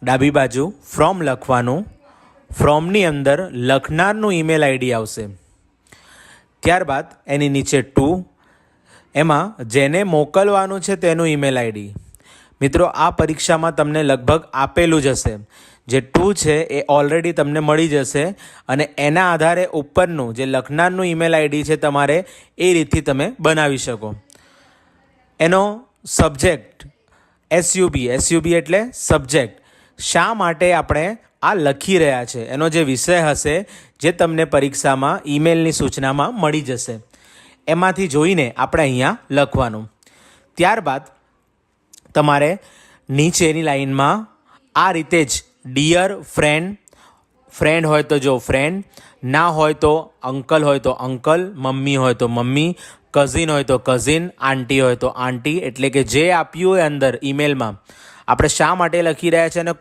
ડાબી બાજુ ફ્રોમ લખવાનું, ફ્રોમની અંદર લખનારનું ઈમેલ આઈડી આવશે. ત્યારબાદ એની નીચે ટુ, એમાં જેને મોકલવાનું છે તેનું ઈમેલ આઈડી. મિત્રો, આ પરીક્ષામાં તમને લગભગ આપેલું જ હશે. જે ટુ છે એ ઓલરેડી તમને મળી જશે અને એના આધારે ઉપરનું જે લખનારનું ઈમેલ આઈડી છે તમારે એ રીતથી તમે બનાવી શકો. એનો સબ્જેક્ટ એસયુબી એટલે સબ્જેક્ટ. શા માટે આપણે આ લખી રહ્યા છે એનો જે વિષય હશે જે તમને પરીક્ષામાં ઈમેલની સૂચનામાં મળી જશે એમાંથી જોઈને આપણે અહીંયા લખવાનું. ત્યારબાદ તમારે નીચેની લાઈનમાં આ રીતે જ ડિયર ફ્રેન્ડ હોય તો જો ફ્રેન્ડ, ના હોય તો અંકલ હોય તો અંકલ, મમ્મી હોય તો મમ્મી, કઝિન હોય તો કઝિન, આંટી હોય તો આંટી, એટલે કે જે આપ્યું હોય અંદર ઈમેલમાં આપણે શા માટે લખી રહ્યા છે અને